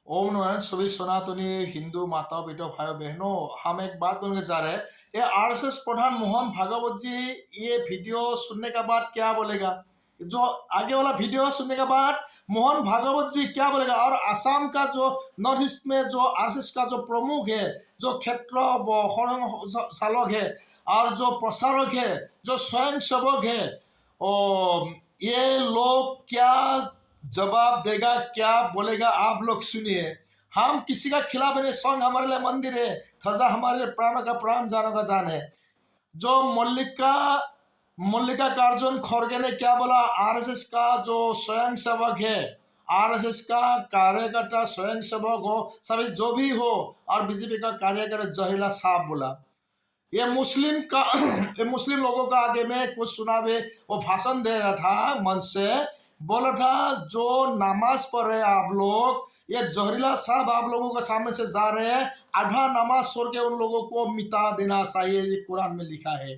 ओम नमः सभी सनातनी हिंदू माता बेटो भाइयों बहनों, हम एक बात बोलने जा रहे हैं। ये आरएसएस प्रधान मोहन भागवत जी ये वीडियो सुनने के बाद क्या बोलेगा? जो आगे वाला वीडियो सुनने के बाद मोहन भागवत जी क्या बोलेगा? और असम का जो नॉर्थ ईस्ट में जो आरएसएस का जो प्रमुख है, जो क्षेत्र चालक है और जो प्रसारक है, जो स्वयं सेवक है, और ये लोग क्या जवाब देगा, क्या बोलेगा, आप लोग सुनिए। हम किसी का खिलाफ नहीं, संघ हमारे लिए मंदिर है, ध्वजा हमारे लिए प्राणों का प्राण, जानों का जान है। जो मल्लिका मल्लिका कार्जुन खड़गे ने क्या बोला? आरएसएस का जो स्वयं सेवक है, आरएसएस का कार्यकर्ता, स्वयं सेवक हो, सभी जो भी हो, और बीजेपी का कार्यकर्ता जहरीला साहब बोला। ये मुस्लिम का ये मुस्लिम लोगों का आगे में कुछ सुनावे, वो भाषण दे रहा था मंच से, बोला था जो नमाज पढ़ रहे आप लोग, ये जहरीला साहब आप लोगों के सामने से जा रहे हैं, आधा नमाज छोड़ के उन लोगों को मिटा देना चाहिए, ये कुरान में लिखा है।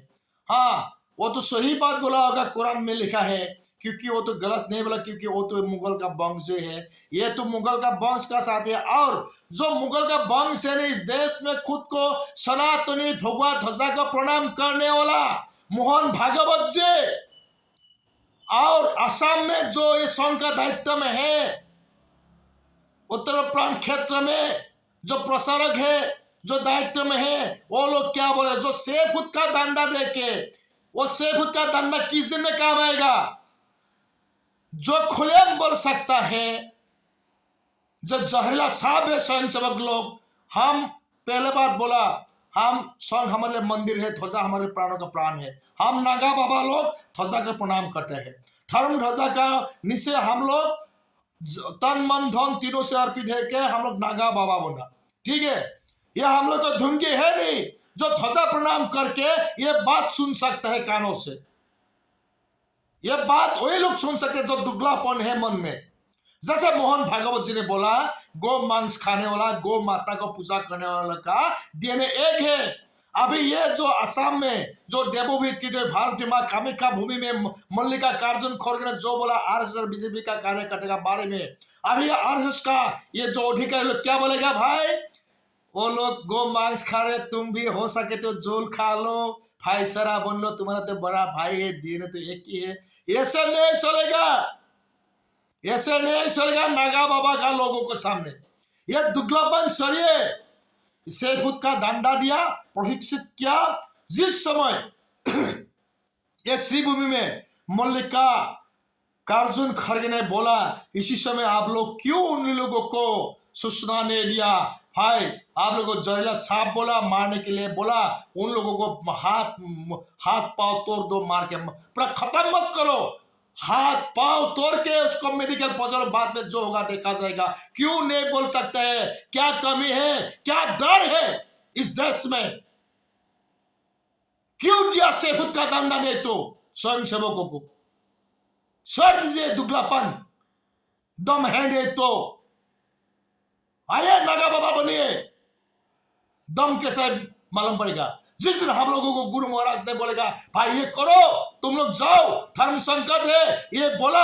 हाँ, वो तो सही बात बोला होगा, कुरान में लिखा है, क्योंकि वो तो गलत नहीं बोला, क्योंकि वो तो मुगल का वंश है, ये तो मुगल का वंश का साथ है। और जो मुगल का वंश है, इस देश में खुद को सनातनी भगवा ध्वजा का प्रणाम करने वाला मोहन भागवत जी, और असम में जो ये संघ का दायित्व में है, उत्तर प्रांत क्षेत्र में जो प्रसारक है, जो दायित्व में है, वो लोग क्या बोले? जो सेफुत का दंडा देके, वो सेफुत का दंडा किस दिन में काम आएगा? जो खुलेआम बोल सकता है, जो जहरीला साहब है, स्वयंसेवक लोग। हम पहले बार बोला, हम संघ हमारे मंदिर है, ध्वजा हमारे प्राणों का प्राण है। हम नागा बाबा लोग ध्वजा का प्रणाम करते हैं, धर्म ध्वजा का नीचे हम लोग तन मन धन तीनों से अर्पित है के हम लोग नागा बाबा बोला, ठीक है। यह हम लोग तो धुंगी है नहीं जो ध्वजा प्रणाम करके ये बात सुन सकता है कानों से। ये बात वही लोग सुन सकते हैं जो दुगलापन है मन में। जैसे मोहन भागवत जी ने बोला, गो मांस खाने वाला, गो माता को पूजा करने वाला का डीएनए एक है। अभी ये जो असम में जो देवोभूमि भारत की मां कामाख्या भूमि में मल्लिका कार्जुन खड़गे ने जो बोला आरएसएस और बीजेपी का कार्यकर्ता के बारे में, अभी आरएसएस का ये जो अधिकारी लोग क्या बोलेगा? भाई वो लोग गो मांस खा रहे, तुम भी हो सके तो जोल खा लो, भाई सरा बन लो, तुम्हारा तो बड़ा भाई है, डीएनए तो एक ही है। ऐसे नहीं चलेगा, ऐसे नहीं चलेगा नागा बाबा का लोगों के सामने। ये दुगलापन सरिये सेफुत का दंडा दिया, प्रशिक्षित किया। जिस समय ये श्रीभूमि में मल्लिका कार्जुन खड़गे ने बोला, इसी समय आप लोग क्यों उन लोगों को सूचना नहीं दिया? भाई आप लोगों को जहरीला सांप बोला, मारने के लिए बोला, उन लोगों को हाथ पांव तोड़ दो, मार के पूरा खत्म मत करो, हाथ पांव तोड़ के उसको मेडिकल पहुंचाओ, बाद में जो होगा देखा जाएगा। क्यों नहीं बोल सकते हैं? क्या कमी है, क्या डर है इस देश में? क्यों दिया सेफुत का दंडा? नहीं तो स्वयं सेवकों को छोड़ दीजिए, दुगलापन दम है नहीं तो आइए नागा बाबा बनिए, दम के साथ मालूम पड़ेगा। जिस दिन हम लोगों को गुरु महाराज ने बोलेगा भाई ये करो, तुम लोग जाओ, धर्म संकट है, ये बोला,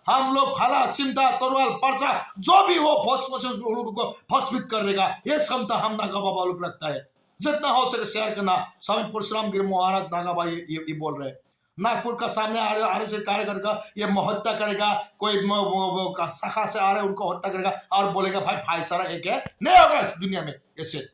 हम लोग खाला सिमटा तरोवाल पर्चा जो भी हो भस्म से उस लोगों को भस्मित कर देगा। ये क्षमता हम नागा बाबा लोग रखता है। जितना हो सके शेयर करना। स्वामी परशुराम गिरी महाराज नागा बाबा ये बोल रहे हैं। नागपुर का सामने आ रहे आरएसएस कार्यकर्ता ये हत्या करेगा, कोई शाखा से आ रहे उनको हत्या करेगा और बोलेगा भाई भाईचारा एक है, नहीं होगा इस दुनिया में ऐसे।